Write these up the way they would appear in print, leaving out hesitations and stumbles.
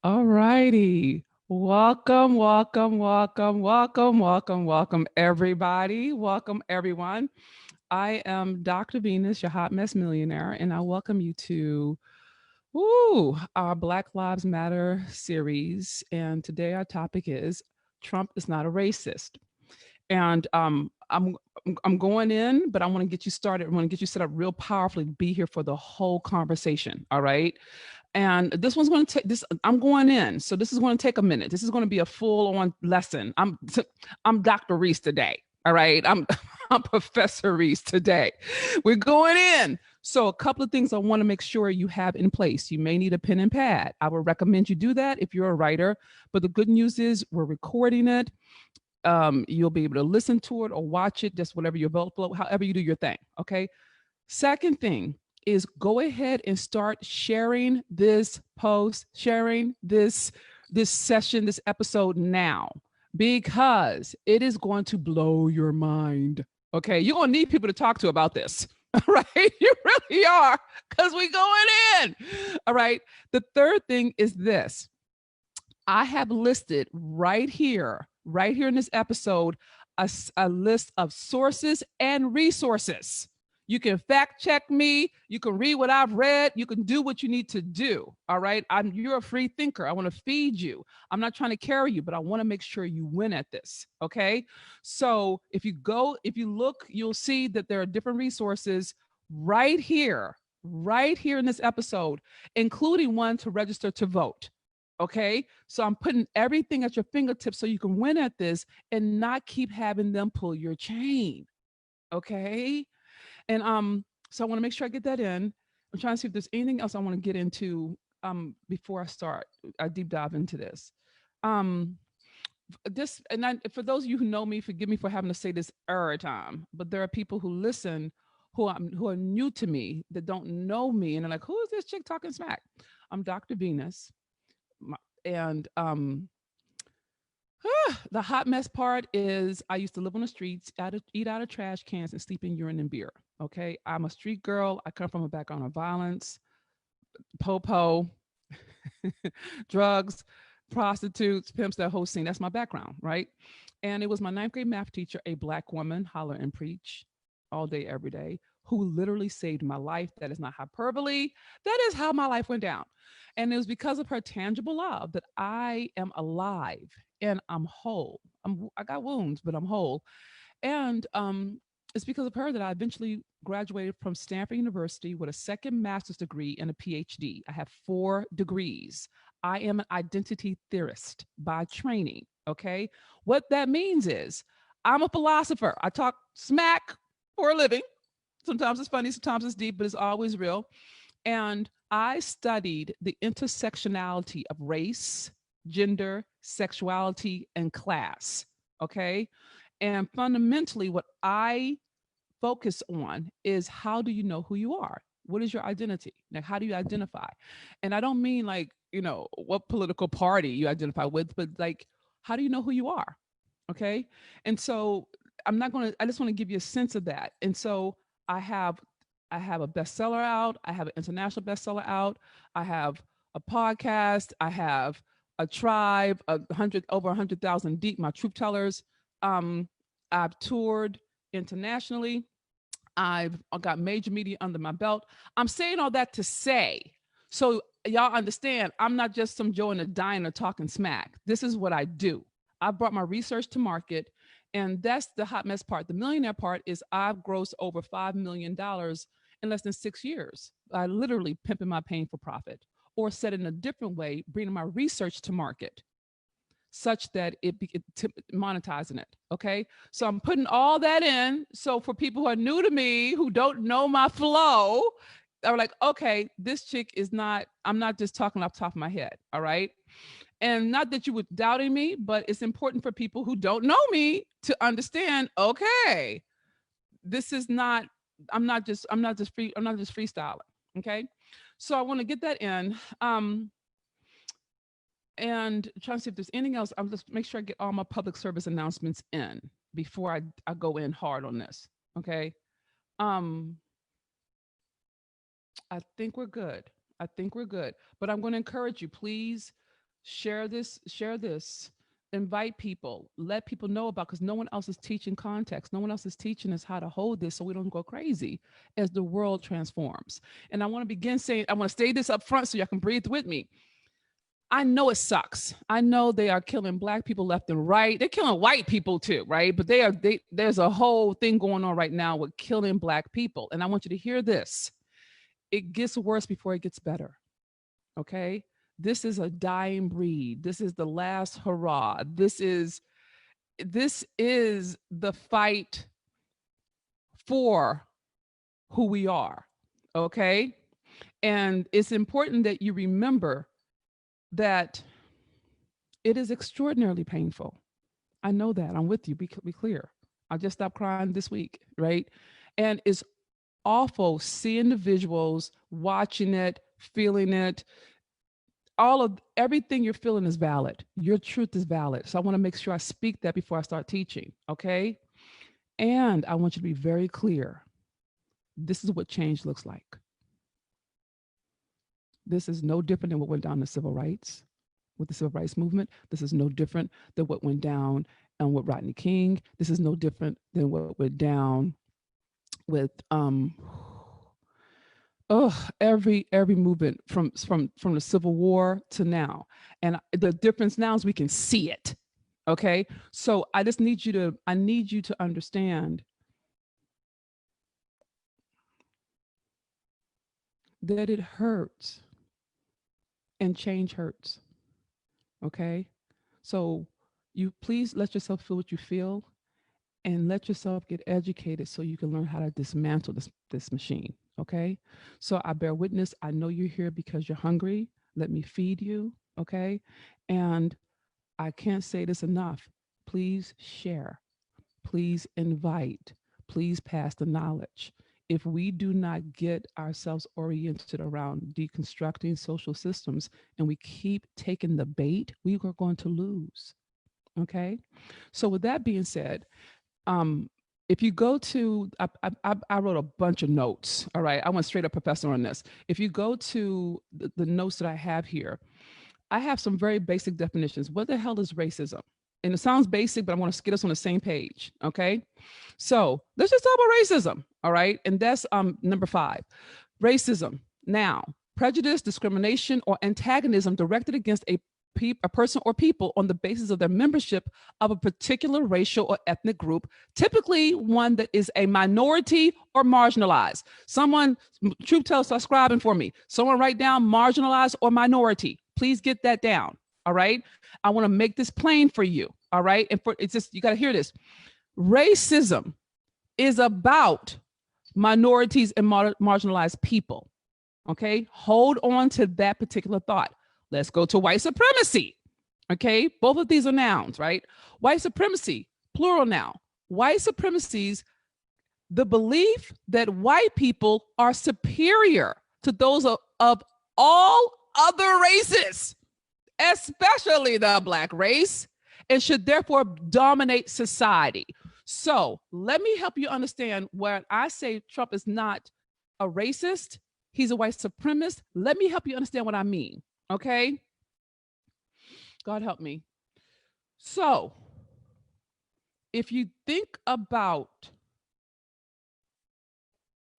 All righty. Welcome, welcome, welcome, welcome, welcome, welcome, everybody. Welcome, everyone. I am Dr. Venus, your hot mess millionaire, and I welcome you to our Black Lives Matter series. And today our topic is Trump is not a racist. And I'm going in, but I want to get you started. I want to get you set up real powerfully to be here for the whole conversation. All right. And this one's going to take this. I'm going in, so this is going to take a minute. This is going to be a full-on lesson. I'm Dr. Reese today. All right, I'm Professor Reese today. We're going in. So a couple of things I want to make sure you have in place. You may need a pen and pad. I would recommend you do that if you're a writer. But the good news is we're recording it. You'll be able to listen to it or watch it, just whatever you're available, however you do your thing. Okay. Second thing is go ahead and start sharing this post, sharing this session, this episode now, because it is going to blow your mind. Okay, you're gonna need people to talk to about this. All right, you really are, because we going in. All right. The third thing is this. I have listed right here in this episode, a list of sources and resources. You can fact check me. You can read what I've read. You can do what you need to do. All right. You're a free thinker. I want to feed you. I'm not trying to carry you, but I want to make sure you win at this. Okay. So if you look, you'll see that there are different resources right here in this episode, including one to register to vote. Okay. So I'm putting everything at your fingertips so you can win at this and not keep having them pull your chain. Okay. And so I want to make sure I get that in. I'm trying to see if there's anything else I want to get into before I start. I deep dive into this. Um for those of you who know me, forgive me for having to say this every time, but there are people who listen who are new to me that don't know me and they're like, who is this chick talking smack? I'm Dr. Venus. And the hot mess part is I used to live on the streets, eat out of trash cans, and sleep in urine and beer. Okay. I'm a street girl. I come from a background of violence, popo, drugs, prostitutes, pimps, that whole scene. That's my background, right? And it was my ninth grade math teacher, a Black woman, holler and preach all day, every day, who literally saved my life. That is not hyperbole. That is how my life went down. And it was because of her tangible love that I am alive and I'm whole. I got wounds, but I'm whole. And it's because of her that I eventually graduated from Stanford University with a second master's degree and a PhD. I have 4 degrees. I am an identity theorist by training. Okay. What that means is I'm a philosopher. I talk smack for a living. Sometimes it's funny, sometimes it's deep, but it's always real. And I studied the intersectionality of race, gender, sexuality, and class. Okay. And fundamentally, what I focus on is how do you know who you are? What is your identity? Like, how do you identify? And I don't mean like, what political party you identify with, but like, how do you know who you are? Okay. And so I just want to give you a sense of that. And so I have, I have a bestseller out. I have an international bestseller out. I have a podcast. I have a tribe, over 100,000 deep, my truth tellers. Um, I've toured internationally. I've got major media under my belt. I'm saying all that to say, so y'all understand, I'm not just some Joe in a diner talking smack. This is what I do. I brought my research to market, and that's the hot mess part. The millionaire part is I've grossed over $5 million in less than 6 years. I literally pimping my pain for profit, or said in a different way, bringing my research to market such that monetizing it. Okay. So I'm putting all that in. So for people who are new to me, who don't know my flow, are like, okay, this chick is not, I'm not just talking off the top of my head. All right. And not that you were doubting me, but it's important for people who don't know me to understand, okay, this is not, I'm not just freestyling. Okay. So I want to get that in. And trying to see if there's anything else. I'll just make sure I get all my public service announcements in before I go in hard on this. Okay. Um, I think we're good. I think we're good. But I'm going to encourage you, please. share this, invite people, let people know about, because no one else is teaching context. No one else is teaching us how to hold this so we don't go crazy as the world transforms. And I want to begin saying, I want to say this up front so y'all can breathe with me. I know it sucks. I know they are killing Black people left and right. They're killing white people too, right? But there's a whole thing going on right now with killing Black people. And I want you to hear this. It gets worse before it gets better. Okay? This is a dying breed. This is the last hurrah. This is the fight for who we are. Okay? And it's important that you remember that it is extraordinarily painful. I know that. I'm with you. Be clear. I just stopped crying this week, right? And it's awful seeing the visuals, watching it, feeling it. All of everything you're feeling is valid. Your truth is valid. So I want to make sure I speak that before I start teaching, okay? And I want you to be very clear. This is what change looks like. This is no different than what went down in the civil rights, with the civil rights movement. This is no different than what went down with Rodney King. This is no different than what went down with every movement from the Civil War to now. And the difference now is we can see it. Okay. So I need you to understand that it hurts and change hurts. Okay. So you please let yourself feel what you feel and let yourself get educated so you can learn how to dismantle this machine. Okay. So I bear witness. I know you're here because you're hungry. Let me feed you. Okay. And I can't say this enough. Please share. Please invite. Please pass the knowledge. If we do not get ourselves oriented around deconstructing social systems and we keep taking the bait, we are going to lose. Okay. So with that being said, if you go to, I wrote a bunch of notes. All right. I went straight up professor on this. If you go to the notes that I have here, I have some very basic definitions. What the hell is racism? And it sounds basic, but I want to get us on the same page. Okay. So let's just talk about racism. All right. And that's number 5. Racism. Now, prejudice, discrimination, or antagonism directed against a person or people on the basis of their membership of a particular racial or ethnic group, typically one that is a minority or marginalized. Someone, truth tellers, start scribing for me. Someone write down marginalized or minority. Please get that down. All right. I want to make this plain for you. All right. And it's just, you got to hear this. Racism is about minorities and marginalized people. Okay. Hold on to that particular thought. Let's go to white supremacy. Okay. Both of these are nouns, right? White supremacy, plural noun. White supremacy's the belief that white people are superior to those of all other races, especially the Black race, and should therefore dominate society. So let me help you understand when I say Trump is not a racist, he's a white supremacist. Let me help you understand what I mean. Okay. God help me. So if you think about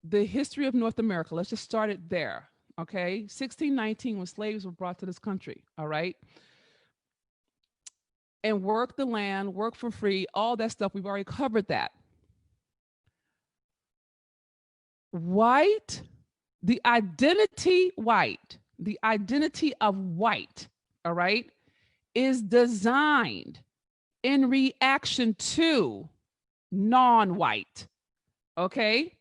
the history of North America, let's just start it there. Okay. 1619, when slaves were brought to this country. All right. And work the land, work for free, all that stuff. We've already covered that. White, the identity of white, all right, is designed in reaction to non-white, okay?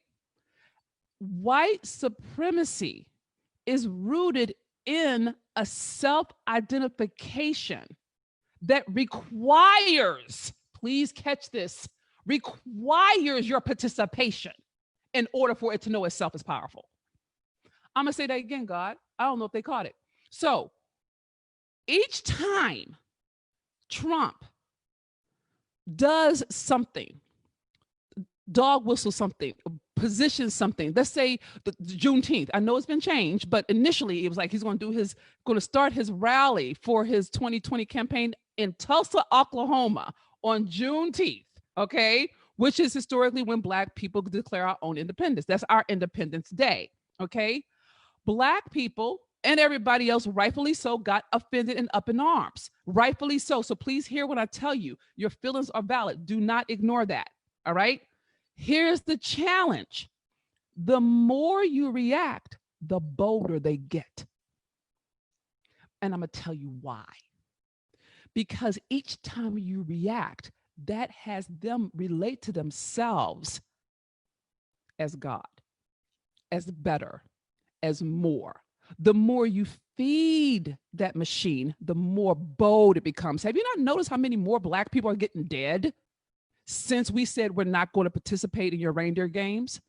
White supremacy is rooted in a self-identification that requires, please catch this, requires your participation in order for it to know itself is powerful. I'm going to say that again, God. I don't know if they caught it. So each time Trump does something, dog whistle something, position something. Let's say the Juneteenth. I know it's been changed, but initially it was like he's going to start his rally for his 2020 campaign in Tulsa, Oklahoma on Juneteenth. Okay, which is historically when Black people declare our own independence. That's our Independence Day. Okay, Black people and everybody else, rightfully so, got offended and up in arms. Rightfully so. So please hear what I tell you. Your feelings are valid. Do not ignore that. All right. Here's the challenge. The more you react, the bolder they get. And I'm going to tell you why. Because each time you react, that has them relate to themselves as God, as better, as more. The more you feed that machine, the more bold it becomes. Have you not noticed how many more Black people are getting dead since we said we're not going to participate in your reindeer games?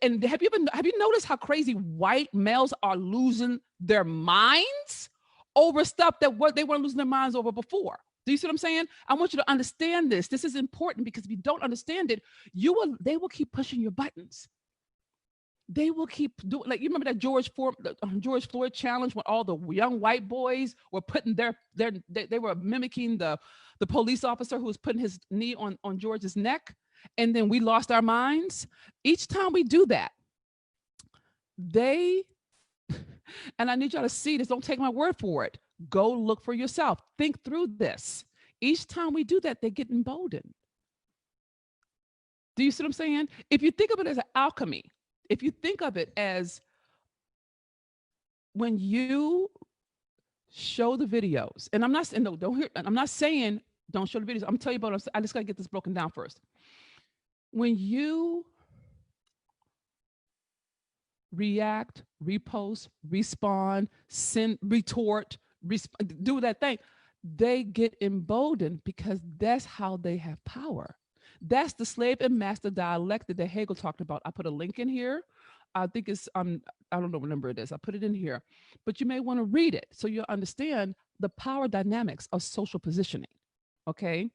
And have you noticed how crazy white males are losing their minds over stuff that they weren't losing their minds over before? Do you see what I'm saying? I want you to understand this. This is important, because if you don't understand it, they will keep pushing your buttons. They will keep doing, like, you remember that George Floyd challenge when all the young white boys were putting they were mimicking the police officer who was putting his knee on George's neck, and then we lost our minds. Each time we do that, and I need y'all to see this, don't take my word for it. Go look for yourself. Think through this. Each time we do that, they get emboldened. Do you see what I'm saying? If you think of it as an alchemy, if you think of it as when you show the videos, and I'm not saying, no, I'm not saying don't show the videos. I'm telling you about, I just got to get this broken down first. When you react, repost, respond, send, retort, do that thing, they get emboldened because that's how they have power. That's the slave and master dialectic that Hegel talked about. I put a link in here. I think it's, I don't know what number it is. I put it in here, but you may want to read it so you'll understand the power dynamics of social positioning. Okay.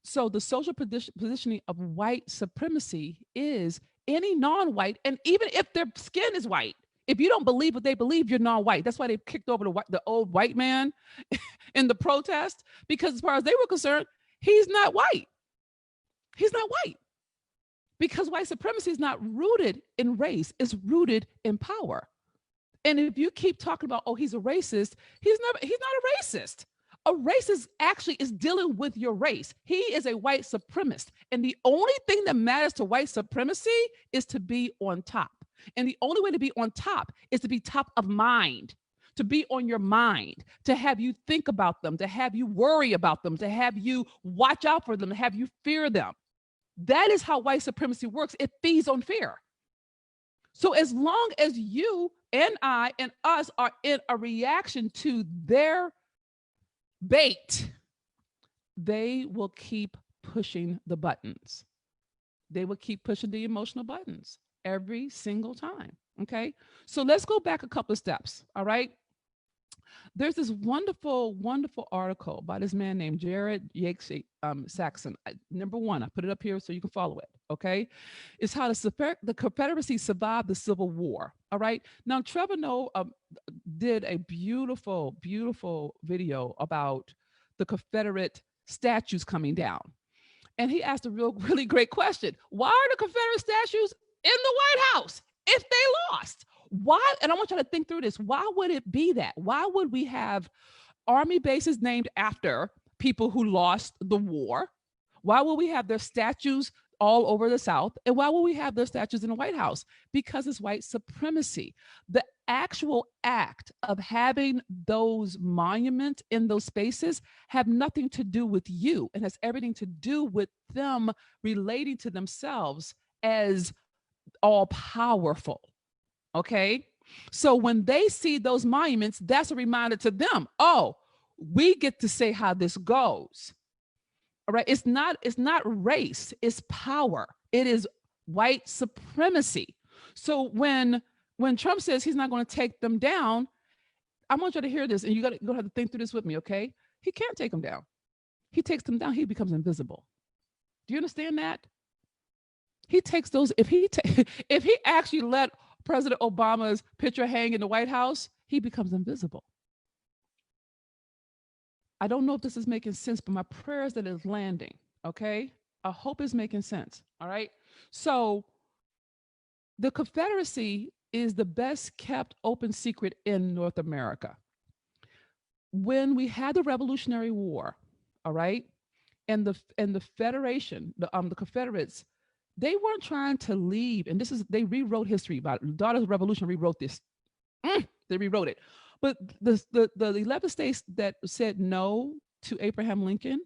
So the social positioning of white supremacy is any non-white, and even if their skin is white, if you don't believe what they believe, you're non-white. That's why they kicked over the old white man in the protest, because as far as they were concerned, he's not white. He's not white, because white supremacy is not rooted in race, it's rooted in power. And if you keep talking about, oh, he's a racist, he's not a racist. A racist actually is dealing with your race. He is a white supremacist. And the only thing that matters to white supremacy is to be on top. And the only way to be on top is to be top of mind, to be on your mind, to have you think about them, to have you worry about them, to have you watch out for them, to have you fear them. That is how white supremacy works. It feeds on fear. So as long as you and I and us are in a reaction to their bait, they will keep pushing the buttons. They will keep pushing the emotional buttons every single time. Okay. So let's go back a couple of steps. All right. There's this wonderful, wonderful article by this man named Yates, Sexton. Number one, I put it up here so you can follow it. Okay. It's how the Confederacy survived the Civil War. All right. Now, Trevor Noah did a beautiful, beautiful video about the Confederate statues coming down. And he asked a really great question. Why are the Confederate statues in the White House if they lost? Why? And I want you to think through this. Why would it be that? Why would we have army bases named after people who lost the war? Why would we have their statues all over the South? And why would we have their statues in the White House? Because it's white supremacy. The actual act of having those monuments in those spaces have nothing to do with you, and has everything to do with them relating to themselves as all powerful. Okay. So when they see those monuments, that's a reminder to them. Oh, we get to say how this goes. All right. It's not race, it's power. It is white supremacy. So when Trump says he's not going to take them down, I want you to hear this, and you're going to have to think through this with me. Okay. He can't take them down. He takes them down, he becomes invisible. Do you understand that? He takes those, if he if he actually let President Obama's picture hang in the White House, he becomes invisible. I don't know if this is making sense, but my prayer is that it's landing. Okay. I hope it's making sense. All right. So the Confederacy is the best kept open secret in North America. When we had the Revolutionary War, all right, and the Federation, the Confederates, they weren't trying to leave. And this is, they rewrote history about it. Daughters of Revolution rewrote this. They rewrote it. But the 11 states that said no to Abraham Lincoln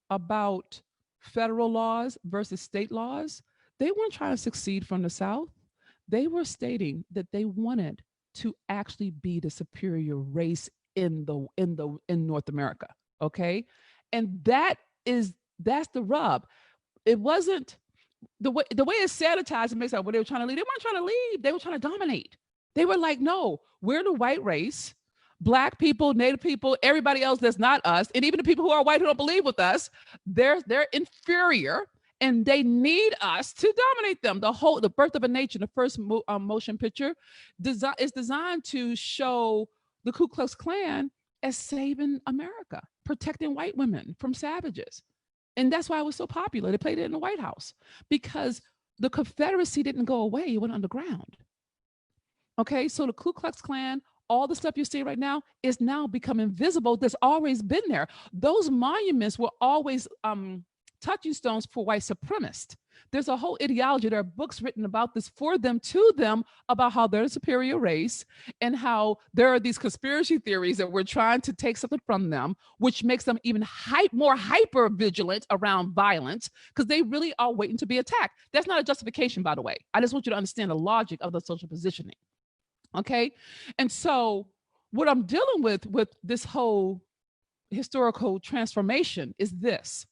about federal laws versus state laws, they weren't trying to succeed from the South. They were stating that they wanted to actually be the superior race in North America. Okay. And that's the rub. It wasn't the way it's sanitized. It makes out what they were trying to leave. They weren't trying to leave. They were trying to dominate. They were like, no, we're the white race. Black people, Native people, everybody else that's not us, and even the people who are white who don't believe with us, they're inferior, and they need us to dominate them. The Birth of a Nation, the first motion picture, is designed to show the Ku Klux Klan as saving America, protecting white women from savages. And that's why it was so popular. They played it in the White House because the Confederacy didn't go away. It went underground. Okay, so the Ku Klux Klan, all the stuff you see right now is now becoming visible. That's always been there. Those monuments were always touching stones for white supremacists. There's a whole ideology. There are books written about this for them, to them, about how they're the superior race and how there are these conspiracy theories that we're trying to take something from them, which makes them even more hyper vigilant around violence because they really are waiting to be attacked. That's not a justification, by the way. I just want you to understand the logic of the social positioning. Okay. And so what I'm dealing with this whole historical transformation is this.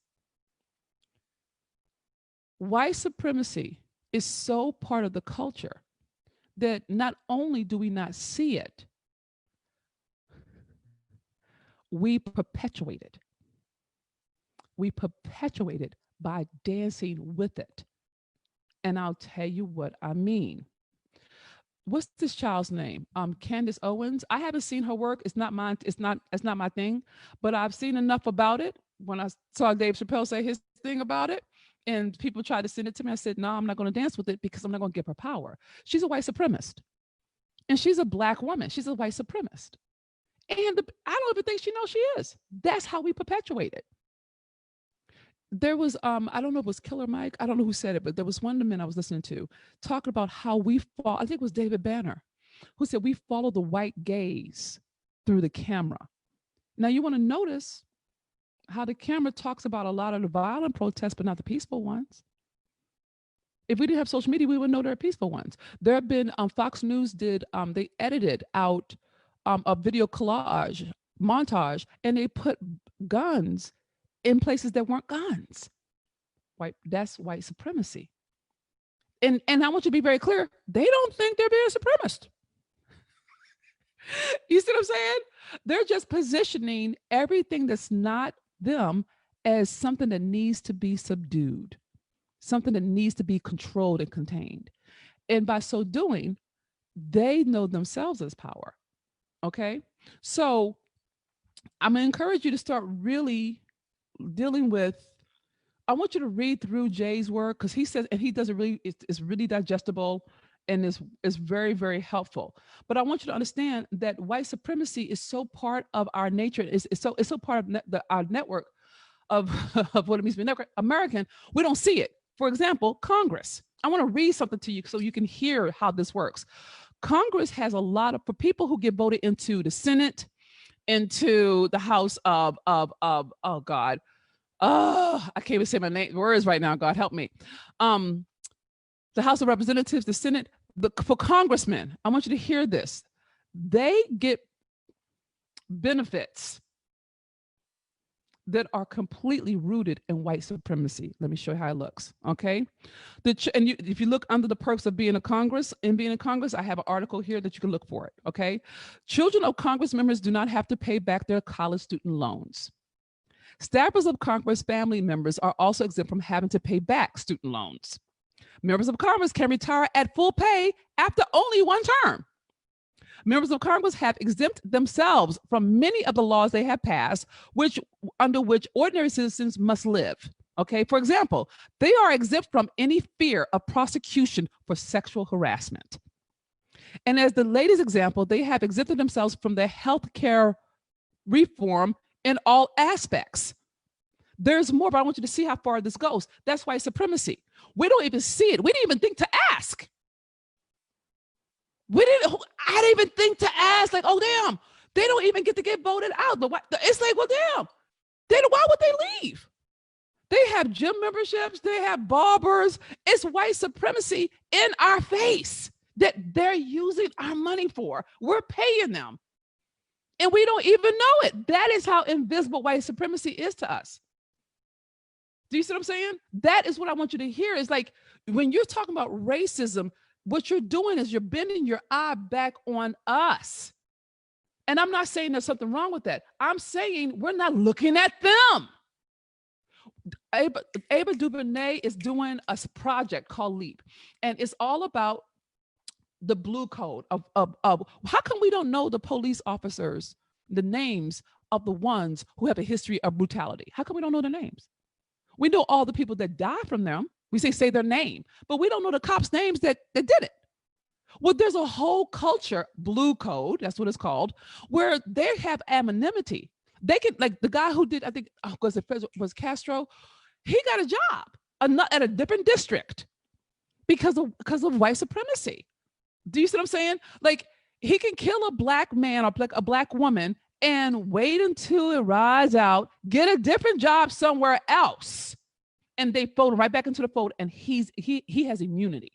White supremacy is so part of the culture that not only do we not see it, we perpetuate it. We perpetuate it by dancing with it. And I'll tell you what I mean. What's this child's name? Candace Owens. I haven't seen her work. It's not mine. It's not my thing, but I've seen enough about it. When I saw Dave Chappelle say his thing about it, and people tried to send it to me, I said, no, I'm not going to dance with it because I'm not going to give her power. She's a white supremacist, and she's a Black woman. She's a white supremacist, and I don't even think she knows she is. That's how we perpetuate it. There was, I don't know if it was Killer Mike. I don't know who said it, but there was one of the men I was listening to talking about how we fall. I think it was David Banner who said we follow the white gaze through the camera. Now you want to notice how the camera talks about a lot of the violent protests, but not the peaceful ones. If we didn't have social media, we would know there are peaceful ones. There have been, Fox News did, they edited out a video collage montage, and they put guns in places that weren't guns. That's white supremacy. And I want you to be very clear, they don't think they're being supremacist. You see what I'm saying? They're just positioning everything that's not them as something that needs to be subdued, something that needs to be controlled and contained. And by so doing, they know themselves as power. Okay? So I'm going to encourage you to start really dealing with, I want you to read through Jay's work because he says, and he does it really, it's really digestible and is very, very helpful. But I want you to understand that white supremacy is so part of our nature. It's so part of our network of what it means to be American. We don't see it. For example, Congress. I want to read something to you so you can hear how this works. Congress has a lot of, for people who get voted into the Senate, into the House of oh God, I can't even say my words right now. God help me. The House of Representatives, the Senate, for congressmen, I want you to hear this. They get benefits that are completely rooted in white supremacy. Let me show you how it looks. Okay, if you look under the perks of being in Congress, I have an article here that you can look for it. Okay, children of Congress members do not have to pay back their college student loans. Staffers of Congress family members are also exempt from having to pay back student loans. Members of Congress can retire at full pay after only one term. Members of Congress have exempted themselves from many of the laws they have passed, under which ordinary citizens must live. Okay, for example, they are exempt from any fear of prosecution for sexual harassment. And as the latest example, they have exempted themselves from the health care reform in all aspects. There's more, but I want you to see how far this goes. That's white supremacy. We don't even see it. We didn't even think to ask. I didn't even think to ask, like, oh, damn, they don't even get to get voted out. It's like, well, damn, why would they leave? They have gym memberships. They have barbers. It's white supremacy in our face that they're using our money for. We're paying them. And we don't even know it. That is how invisible white supremacy is to us. Do you see what I'm saying? That is what I want you to hear. Is like, when you're talking about racism, what you're doing is you're bending your eye back on us. And I'm not saying there's something wrong with that. I'm saying we're not looking at them. Ava DuVernay is doing a project called LEAP, and it's all about the blue code of how come we don't know the police officers, the names of the ones who have a history of brutality? How come we don't know their names? We know all the people that die from them. We say their name, but we don't know the cops' names that did it. Well, there's a whole culture, blue code, that's what it's called, where they have anonymity. They can, like the guy who did, I think, was Castro, he got a job at a different district because of white supremacy. Do you see what I'm saying? Like, he can kill a black man or a black woman and wait until it rides out, get a different job somewhere else, and they fold right back into the fold, and he has immunity.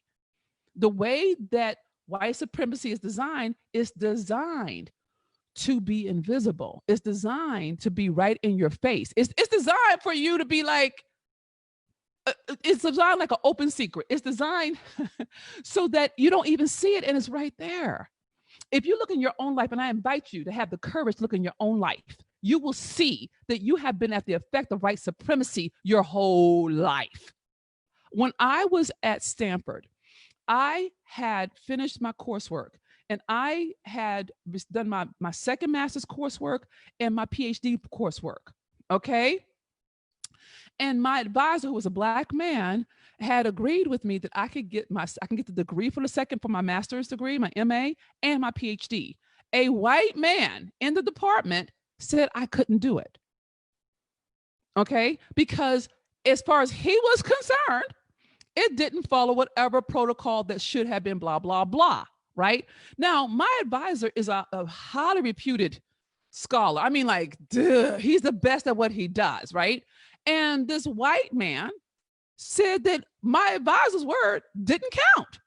The way that white supremacy is designed to be invisible. It's designed to be right in your face. It's designed for you to be like, it's designed like an open secret. It's designed so that you don't even see it, and it's right there. If you look in your own life, and I invite you to have the courage to look in your own life, you will see that you have been at the effect of white supremacy your whole life. When I was at Stanford, I had finished my coursework, and I had done my second master's coursework and my PhD coursework, okay? And my advisor, who was a black man, had agreed with me that I can get the degree for my master's degree, my MA, and my PhD. A white man in the department said I couldn't do it, okay? Because as far as he was concerned, it didn't follow whatever protocol that should have been blah, blah, blah, right? Now, my advisor is a highly reputed scholar. I mean, like, he's the best at what he does, right? And this white man said that my advisor's word didn't count.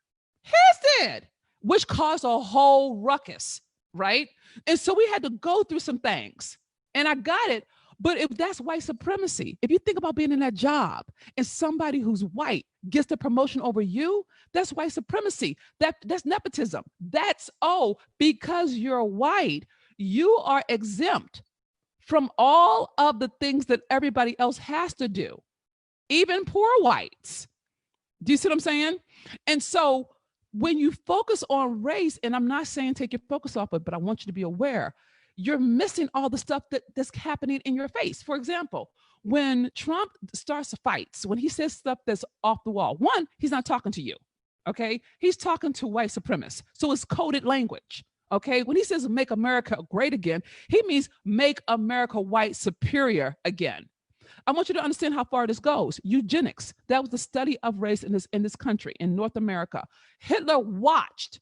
His did, which caused a whole ruckus, right? And so we had to go through some things, and I got it. But if that's white supremacy, if you think about being in that job and somebody who's white gets the promotion over you, that's white supremacy. That's nepotism. That's, because you're white, you are exempt from all of the things that everybody else has to do, even poor whites. Do you see what I'm saying? And so when you focus on race, and I'm not saying take your focus off it, but I want you to be aware, you're missing all the stuff that's happening in your face. For example, when Trump starts fights, when he says stuff that's off the wall, one, he's not talking to you, okay? He's talking to white supremacists. So it's coded language, okay? When he says make America great again, he means make America white superior again. I want you to understand how far this goes. Eugenics, that was the study of race in this country, in North America. Hitler watched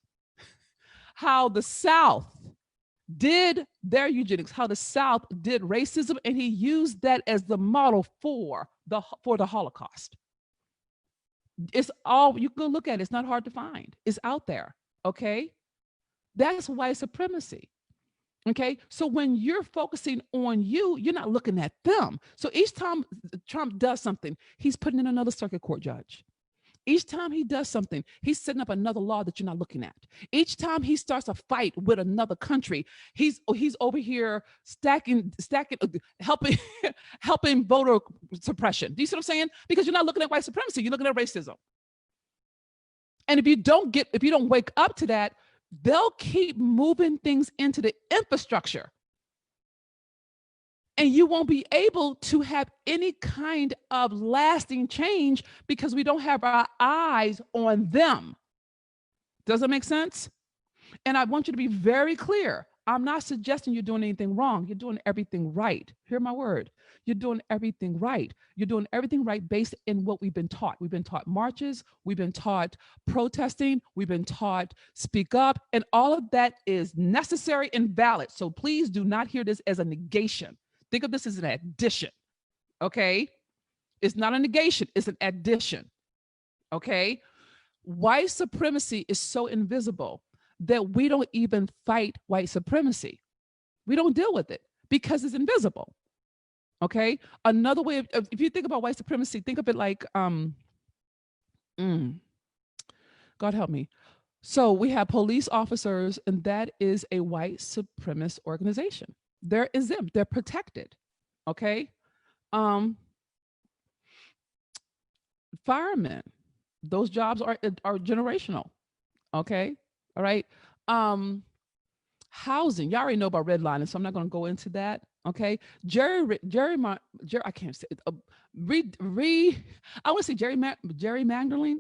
how the South did their eugenics, how the South did racism, and he used that as the model for the Holocaust. It's all, you can go look at it. It's not hard to find. It's out there, okay? That's white supremacy, okay? So when you're focusing on you, you're not looking at them. So each time Trump does something, he's putting in another circuit court judge. Each time he does something, he's setting up another law that you're not looking at. Each time he starts a fight with another country, he's over here helping voter suppression. Do you see what I'm saying? Because you're not looking at white supremacy, you're looking at racism. And if you don't wake up to that, they'll keep moving things into the infrastructure. And you won't be able to have any kind of lasting change because we don't have our eyes on them. Does that make sense? And I want you to be very clear. I'm not suggesting you're doing anything wrong. You're doing everything right. Hear my word. You're doing everything right. You're doing everything right based in what we've been taught. We've been taught marches. We've been taught protesting. We've been taught speak up. And all of that is necessary and valid. So please do not hear this as a negation. Think of this as an addition. Okay? It's not a negation. It's an addition. Okay? White supremacy is so invisible that we don't even fight white supremacy. We don't deal with it because it's invisible. Okay. Another way of, if you think about white supremacy, think of it like, God help me. So we have police officers, and that is a white supremacist organization. They're exempt, they're protected. Okay. Firemen, those jobs are generational. Okay. All right. Housing, y'all already know about redlining, so I'm not going to go into that. Okay. I can't say it. I want to say gerrymandering.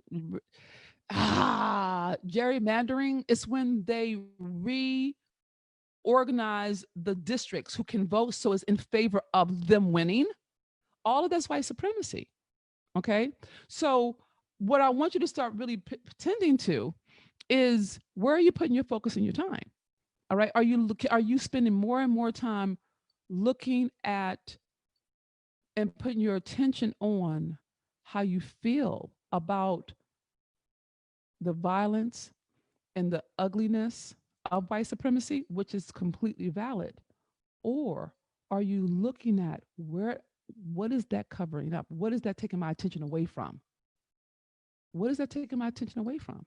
Gerrymandering is when they reorganize the districts who can vote so it's in favor of them winning. All of that's white supremacy. Okay. So what I want you to start really pretending to is, where are you putting your focus and your time? All right. Are you spending more and more time looking at and putting your attention on how you feel about the violence and the ugliness of white supremacy, which is completely valid? Or are you looking at what is that covering up? What is that taking my attention away from? What is that taking my attention away from?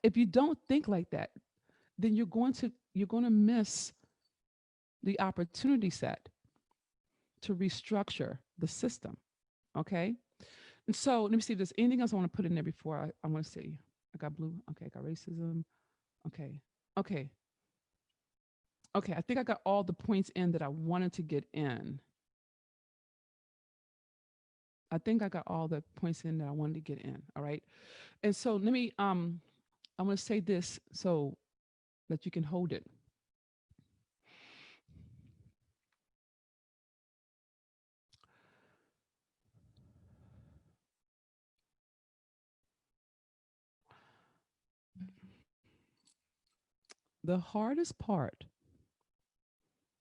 If you don't think like that, then you're going to miss the opportunity set to restructure the system. Okay. And so let me see if there's anything else I want to put in there before I want to see. I got blue. Okay. I got racism. Okay. Okay. Okay. I think I got all the points in that I wanted to get in. I think I got all the points in that I wanted to get in. All right. And so let me, I'm going to say this so that you can hold it. The hardest part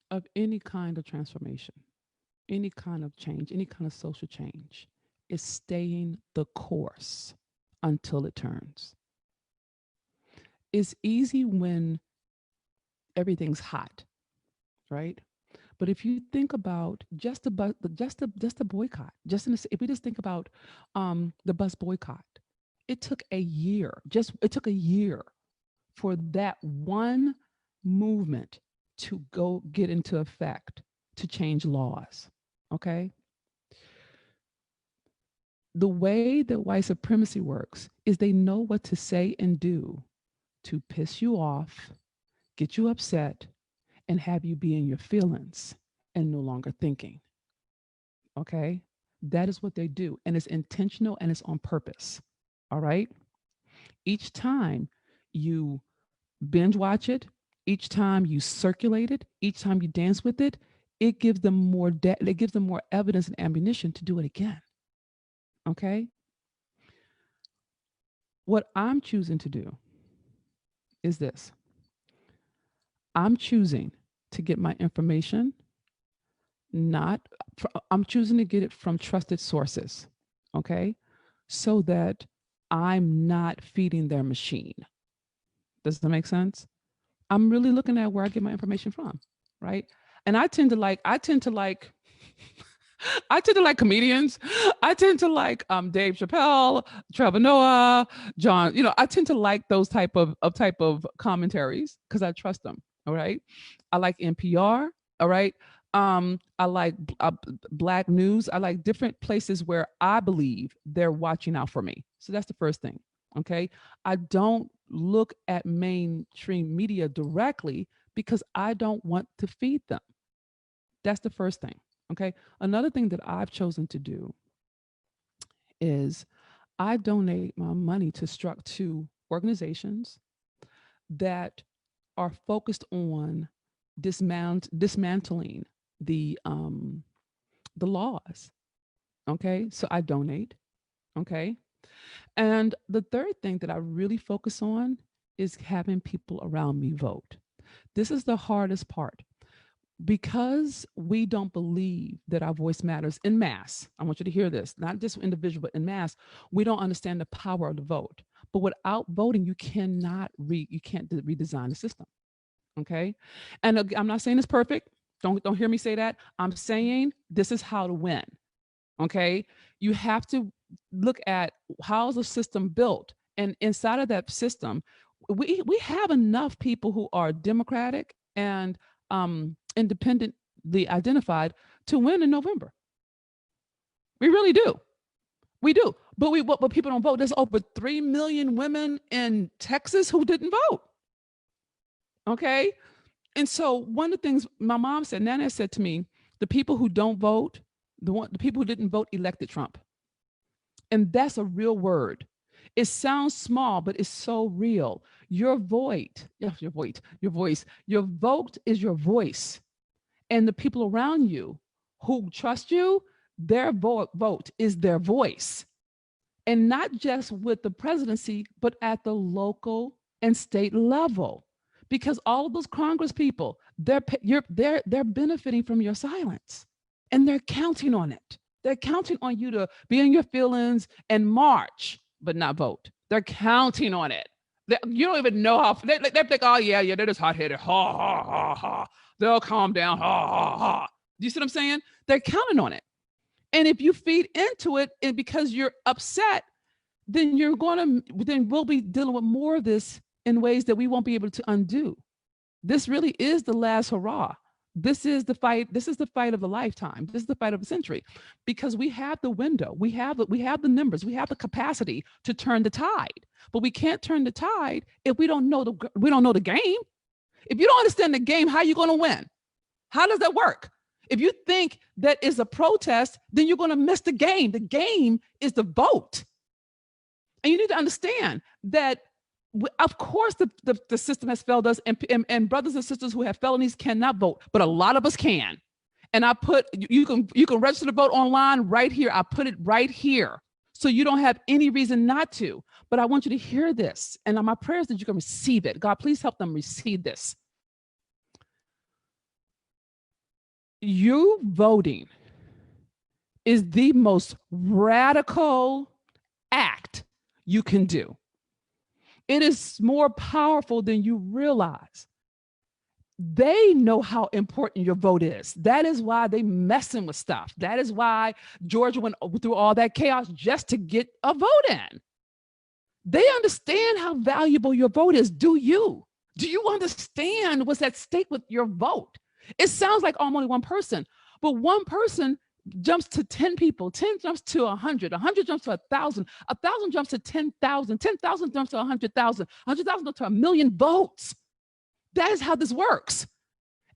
of any kind of transformation, any kind of change, any kind of social change, is staying the course until it turns. It's easy when everything's hot, right? But if you think about just the boycott, if we just think about the bus boycott, it took a year. It took a year for that one movement to go get into effect to change laws. Okay. The way that white supremacy works is they know what to say and do to piss you off, get you upset, and have you be in your feelings and no longer thinking. Okay. That is what they do. And it's intentional and it's on purpose. All right. Each time you binge watch it, each time you circulate it, each time you dance with it, it gives them more evidence and ammunition to do it again. Okay. What I'm choosing to do is this. I'm choosing to get my information, I'm choosing to get it from trusted sources. Okay. So that I'm not feeding their machine. Does that make sense? I'm really looking at where I get my information from, right? And I tend to like comedians. I tend to like Dave Chappelle, Trevor Noah, John. I tend to like those type of commentaries because I trust them. All right. I like NPR. All right. I like Black news. I like different places where I believe they're watching out for me. So that's the first thing. Okay. I don't look at mainstream media directly because I don't want to feed them. That's the first thing. Okay. Another thing that I've chosen to do is I donate my money to organizations that are focused on dismantling the laws. Okay, so I donate. Okay, and the third thing that I really focus on is having people around me vote. This is the hardest part because we don't believe that our voice matters in mass. I want you to hear this, not just individual, but in mass. We don't understand the power of the vote. But without voting, you can't redesign the system. Okay, and I'm not saying it's perfect. Don't hear me say that. I'm saying this is how to win. Okay, you have to look at how's the system built, and inside of that system, we have enough people who are democratic and independently identified to win in November. We really do. We do. But people don't vote. There's over 3 million women in Texas who didn't vote. Okay. And so one of the things my mom said, Nana said to me, the people who don't vote, the people who didn't vote elected Trump. And that's a real word. It sounds small, but it's so real. Your vote is your voice. And the people around you who trust you, their vote is their voice. And not just with the presidency, but at the local and state level. Because all of those Congress people, they're benefiting from your silence, and they're counting on it. They're counting on you to be in your feelings and march, but not vote. They're counting on it. You don't even know how they think. Oh yeah, they're just hot headed. Ha ha ha ha. They'll calm down. Ha ha ha. Do you see what I'm saying? They're counting on it. And if you feed into it, and because you're upset, then we'll be dealing with more of this in ways that we won't be able to undo. This really is the last hurrah. This is the fight. This is the fight of a lifetime. This is the fight of a century, because we have the window, we have the numbers, we have the capacity to turn the tide. But we can't turn the tide if we don't know the game. If you don't understand the game, how are you going to win? How does that work? If you think that is a protest, then you're going to miss the game. The game is the vote. And you need to understand that, of course, the system has failed us, and brothers and sisters who have felonies cannot vote, but a lot of us can. And I put, you can register to vote online right here. I put it right here. So you don't have any reason not to. But I want you to hear this. And my prayer is that you can receive it. God, please help them receive this. You voting is the most radical act you can do. It is more powerful than you realize. They know how important your vote is. That is why they messing with stuff. That is why Georgia went through all that chaos just to get a vote in. They understand how valuable your vote is. Do you? Do you understand what's at stake with your vote? It sounds like only one person, but one person jumps to 10 people, 10 jumps to 100, 100 jumps to 1,000, 1,000 jumps to 10,000, 10,000 jumps to 100,000, 100,000 jumps to 1,000,000 votes. That is how this works.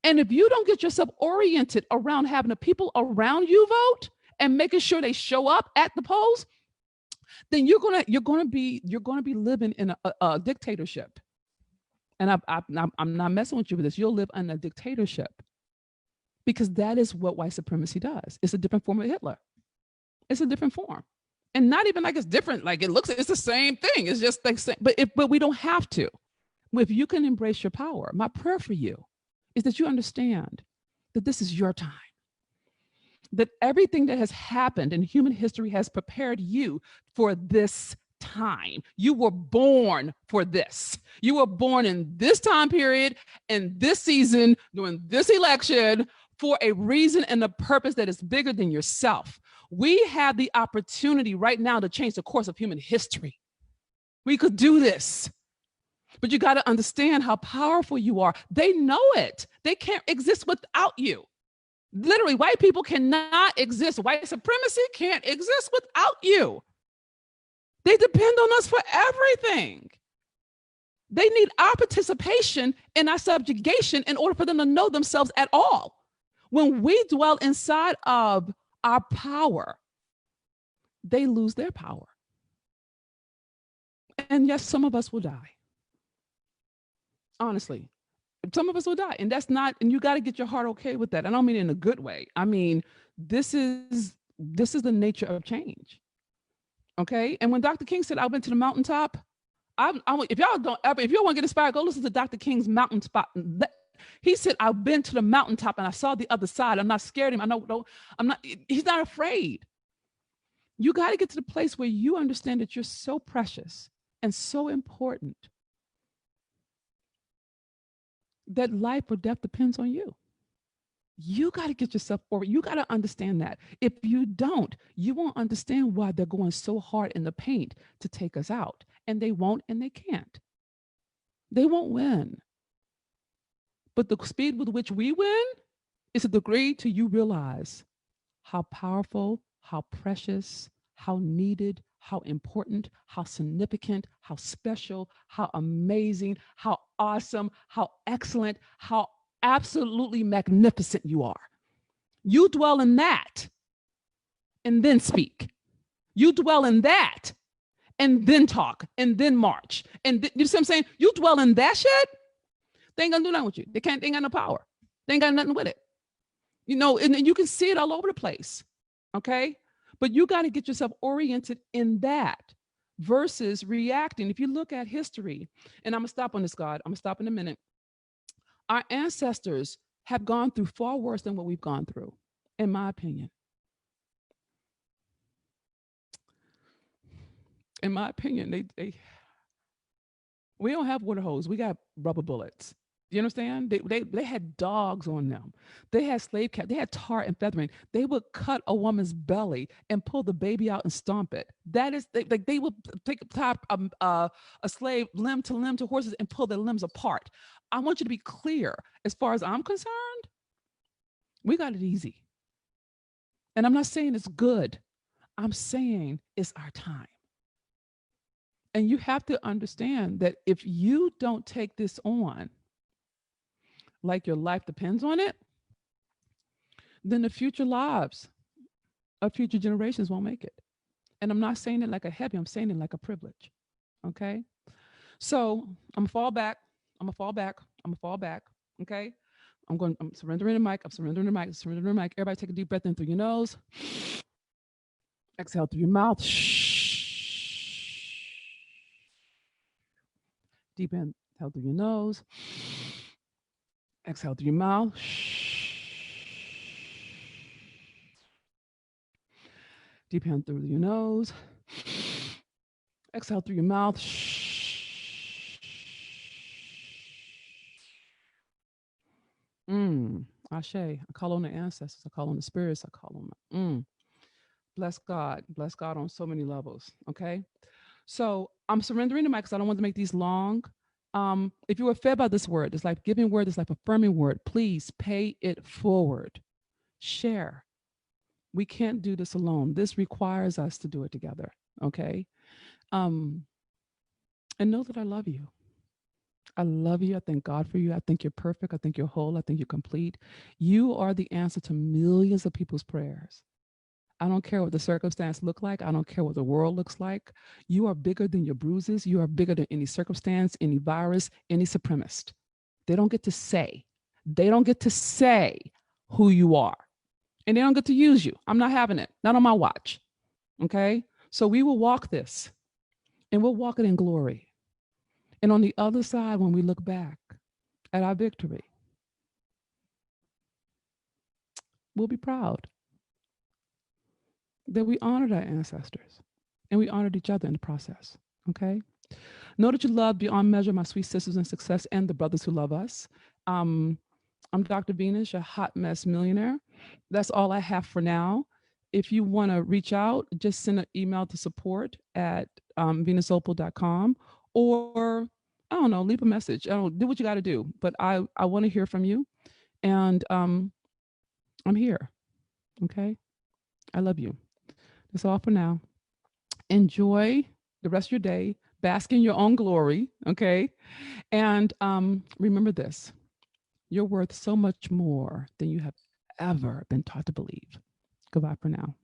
And if you don't get yourself oriented around having the people around you vote and making sure they show up at the polls, then you're gonna be living in a dictatorship. And I'm not messing with you with this. You'll live in a dictatorship, because that is what white supremacy does. It's a different form of Hitler. It's a different form, and not even like it's different. Like it's the same thing. It's just like, but we don't have to. If you can embrace your power, my prayer for you is that you understand that this is your time. That everything that has happened in human history has prepared you for this time. You were born for this. You were born in this time period, in this season, during this election, for a reason and a purpose that is bigger than yourself. We have the opportunity right now to change the course of human history. We could do this. But you got to understand how powerful you are. They know it. They can't exist without you. Literally, white people cannot exist. White supremacy can't exist without you. They depend on us for everything. They need our participation in our subjugation in order for them to know themselves at all. When we dwell inside of our power, they lose their power. And yes, some of us will die. Honestly, some of us will die. And that's not, and you got to get your heart okay with that. I don't mean in a good way. I mean, this is the nature of change. Okay. And when Dr. King said, I went to the mountaintop, if y'all don't ever, if you want to get inspired, go listen to Dr. King's mountain spot. He said, I've been to the mountaintop and I saw the other side. I'm not scared of him. I'm not, he's not afraid. You got to get to the place where you understand that you're so precious and so important that life or death depends on you. You got to get yourself over. You got to understand that. If you don't, you won't understand why they're going so hard in the paint to take us out. And they won't and they can't. They won't win. But the speed with which we win is a degree to you realize how powerful, how precious, how needed, how important, how significant, how special, how amazing, how awesome, how excellent, how absolutely magnificent you are. You dwell in that and then speak. You dwell in that and then talk and then march. And you see what I'm saying? You dwell in that shit, they ain't gonna do nothing with you. They ain't got no power. They ain't got nothing with it. You know, and you can see it all over the place. Okay. But you got to get yourself oriented in that versus reacting. If you look at history, and I'm gonna stop on this, God, I'm gonna stop in a minute. Our ancestors have gone through far worse than what we've gone through, in my opinion. In my opinion, we don't have water hose. We got rubber bullets. You understand? They had dogs on them. They had slave cats. They had tar and feathering. They would cut a woman's belly and pull the baby out and stomp it. That is, they would tie a slave limb to horses and pull their limbs apart. I want you to be clear. As far as I'm concerned, we got it easy. And I'm not saying it's good. I'm saying it's our time. And you have to understand that if you don't take this on, like your life depends on it, then the future lives of future generations won't make it. And I'm not saying it like a heavy, I'm saying it like a privilege. Okay. So I'm gonna fall back. Okay. I'm surrendering the mic. I'm surrendering the mic. Everybody take a deep breath in through your nose. Exhale through your mouth. Deep inhale through your nose. Exhale through your mouth. Deep inhale through your nose. Exhale through your mouth. Ashe. I call on the ancestors. I call on the spirits. I call on them. Bless God. Bless God on so many levels. Okay. So I'm surrendering the mic because I don't want to make these long. If you were fed by this word, this life-giving word, this life-affirming word, please pay it forward. Share. We can't do this alone. This requires us to do it together. Okay. And know that I love you. I love you. I thank God for you. I think you're perfect. I think you're whole. I think you're complete. You are the answer to millions of people's prayers. I don't care what the circumstance look like. I don't care what the world looks like. You are bigger than your bruises. You are bigger than any circumstance, any virus, any supremacist. They don't get to say. They don't get to say who you are. And they don't get to use you. I'm not having it. Not on my watch. Okay? So we will walk this. And we'll walk it in glory. And on the other side, when we look back at our victory, we'll be proud that we honored our ancestors and we honored each other in the process. Okay. Know that you love beyond measure my sweet sisters in success and the brothers who love us. I'm Dr. Venus, your hot mess millionaire. That's all I have for now. If you want to reach out, just send an email to support at venusopal.com, or I don't know, leave a message. I don't do what you got to do, but I want to hear from you. And I'm here. Okay. I love you. That's all for now. Enjoy the rest of your day. Bask in your own glory. Okay. And remember this, you're worth so much more than you have ever been taught to believe. Goodbye for now.